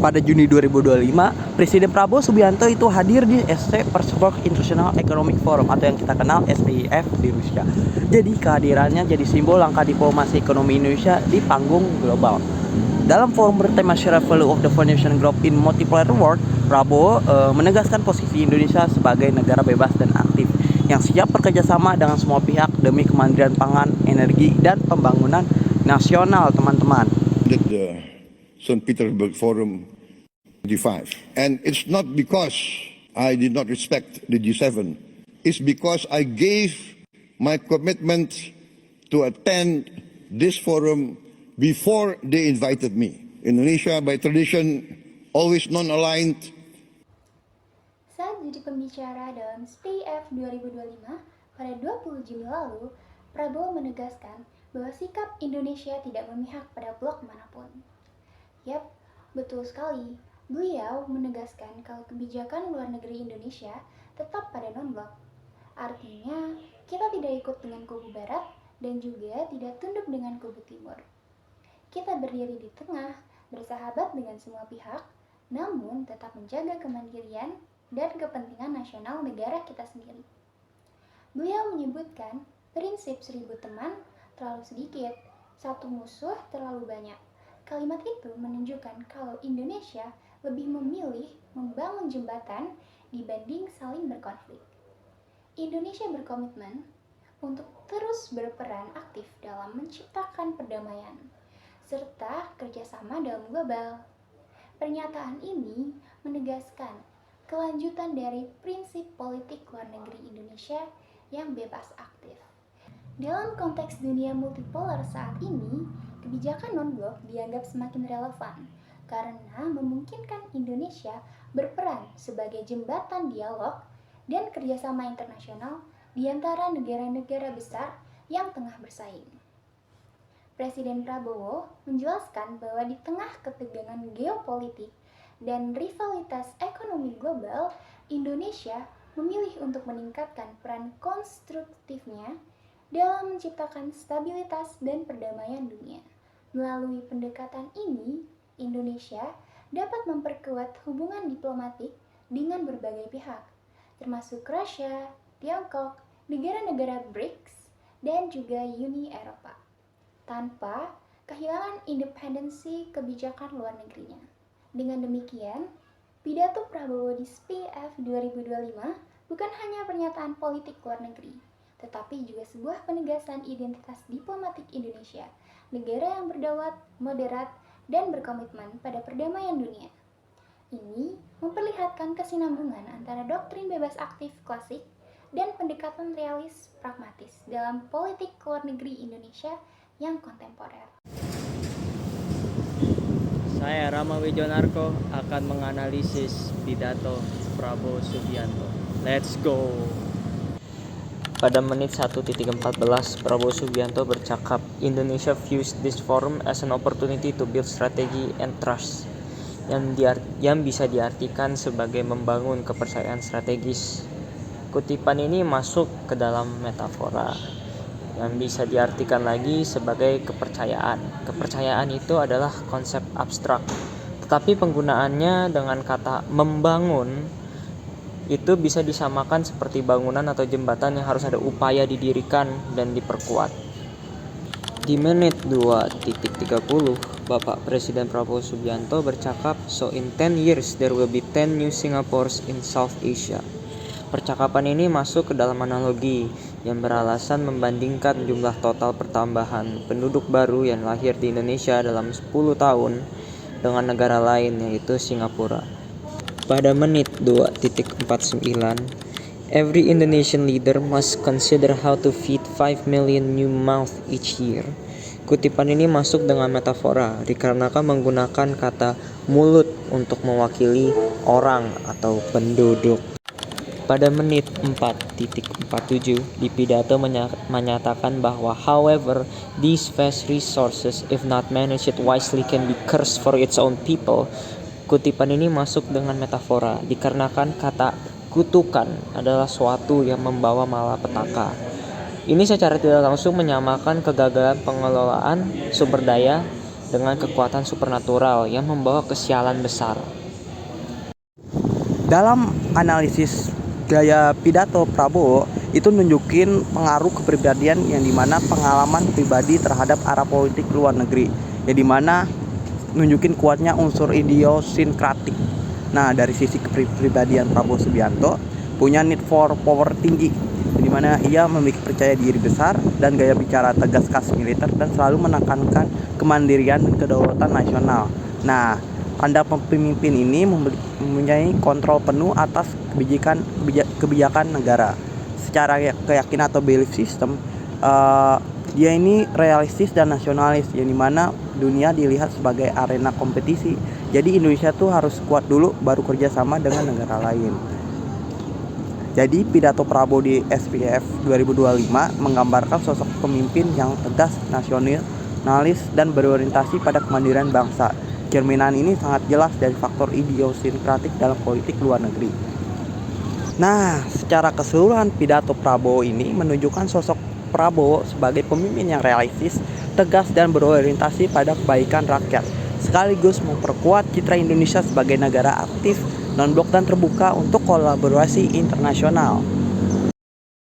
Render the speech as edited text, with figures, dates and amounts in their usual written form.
pada Juni 2025, Presiden Prabowo Subianto itu hadir di St. Petersburg International Economic Forum atau yang kita kenal SIEF di Rusia. Jadi kehadirannya jadi simbol langkah diplomasi ekonomi Indonesia di panggung global. Dalam forum bertema Share Value of the Foundation Group in Multipolar World, Prabowo menegaskan posisi Indonesia sebagai negara bebas dan aktif yang siap bekerjasama dengan semua pihak demi kemandirian pangan, energi, dan pembangunan nasional, teman-teman. The St. Petersburg Forum 25. And it's not because I did not respect the G7. It's because I gave my commitment to attend this forum before they invited me. Indonesia, by tradition, always non-aligned. Saat jadi pembicara dalam SPIEF 2025 pada 20 Juni lalu, Prabowo menegaskan bahwa sikap Indonesia tidak memihak pada blok manapun. Yap, betul sekali. Beliau menegaskan kalau kebijakan luar negeri Indonesia tetap pada non-blok. Artinya, kita tidak ikut dengan kubu barat dan juga tidak tunduk dengan kubu timur. Kita berdiri di tengah, bersahabat dengan semua pihak, namun tetap menjaga kemandirian dan kepentingan nasional negara kita sendiri. Beliau menyebutkan prinsip 1000 teman terlalu sedikit, satu musuh terlalu banyak. Kalimat itu menunjukkan kalau Indonesia lebih memilih membangun jembatan dibanding saling berkonflik. Indonesia berkomitmen untuk terus berperan aktif dalam menciptakan perdamaian, serta kerjasama dalam global. Pernyataan ini menegaskan kelanjutan dari prinsip politik luar negeri Indonesia yang bebas aktif. Dalam konteks dunia multipolar saat ini, kebijakan non-blok dianggap semakin relevan karena memungkinkan Indonesia berperan sebagai jembatan dialog dan kerjasama internasional di antara negara-negara besar yang tengah bersaing. Presiden Prabowo menjelaskan bahwa di tengah ketegangan geopolitik dan rivalitas ekonomi global, Indonesia memilih untuk meningkatkan peran konstruktifnya dalam menciptakan stabilitas dan perdamaian dunia. Melalui pendekatan ini, Indonesia dapat memperkuat hubungan diplomatik dengan berbagai pihak, termasuk Rusia, Tiongkok, negara-negara BRICS, dan juga Uni Eropa, tanpa kehilangan independensi kebijakan luar negerinya. Dengan demikian, pidato Prabowo di SPIEF 2025 bukan hanya pernyataan politik luar negeri, tetapi juga sebuah penegasan identitas diplomatik Indonesia, negara yang berdaulat, moderat, dan berkomitmen pada perdamaian dunia. Ini memperlihatkan kesinambungan antara doktrin bebas aktif klasik dan pendekatan realis pragmatis dalam politik luar negeri Indonesia yang kontemporer. Saya Rama Wijonarko akan menganalisis pidato Prabowo Subianto. Let's go! Pada menit 1.14, Prabowo Subianto bercakap, Indonesia views this forum as an opportunity to build strategy and trust, yang bisa diartikan sebagai membangun kepercayaan strategis. Kutipan ini masuk ke dalam metafora, yang bisa diartikan lagi sebagai kepercayaan. Kepercayaan itu adalah konsep abstrak, tetapi penggunaannya dengan kata membangun itu bisa disamakan seperti bangunan atau jembatan yang harus ada upaya didirikan dan diperkuat. Di menit 2.30, Bapak Presiden Prabowo Subianto bercakap, so in 10 years there will be 10 new Singapores in South Asia. Percakapan ini masuk ke dalam analogi yang beralasan membandingkan jumlah total pertambahan penduduk baru yang lahir di Indonesia dalam 10 tahun dengan negara lain yaitu Singapura. Pada menit 2.49, every Indonesian leader must consider how to feed 5 million new mouths each year. Kutipan ini masuk dengan metafora dikarenakan menggunakan kata mulut untuk mewakili orang atau penduduk. Pada menit 4.47, di pidato menyatakan bahwa however, these vast resources, if not managed wisely, can be cursed for its own people. Kutipan ini masuk dengan metafora dikarenakan kata kutukan adalah suatu yang membawa malapetaka. Ini secara tidak langsung menyamakan kegagalan pengelolaan sumber daya dengan kekuatan supernatural yang membawa kesialan besar. Dalam analisis gaya pidato Prabowo itu nunjukin pengaruh kepribadian yang dimana pengalaman pribadi terhadap arah politik luar negeri, yang dimana nunjukin kuatnya unsur idiosinkratik. Nah, dari sisi kepribadian Prabowo Subianto punya need for power tinggi, di mana ia memiliki percaya diri besar dan gaya bicara tegas khas militer dan selalu menekankan kemandirian dan kedaulatan nasional. Nah, tanda pemimpin ini mempunyai kontrol penuh atas kebijakan negara. Secara keyakinan atau belief system, dia ini realistis dan nasionalis, yang dimana dunia dilihat sebagai arena kompetisi. Jadi Indonesia tuh harus kuat dulu baru kerjasama dengan negara lain. Jadi pidato Prabowo di SPF 2025 menggambarkan sosok pemimpin yang tegas, nasionalis, dan berorientasi pada kemandirian bangsa. Cerminan ini sangat jelas dari faktor idiosinkratik dalam politik luar negeri. Nah, secara keseluruhan pidato Prabowo ini menunjukkan sosok Prabowo sebagai pemimpin yang realistis, tegas, dan berorientasi pada kebaikan rakyat, sekaligus memperkuat citra Indonesia sebagai negara aktif, non-blok, dan terbuka untuk kolaborasi internasional.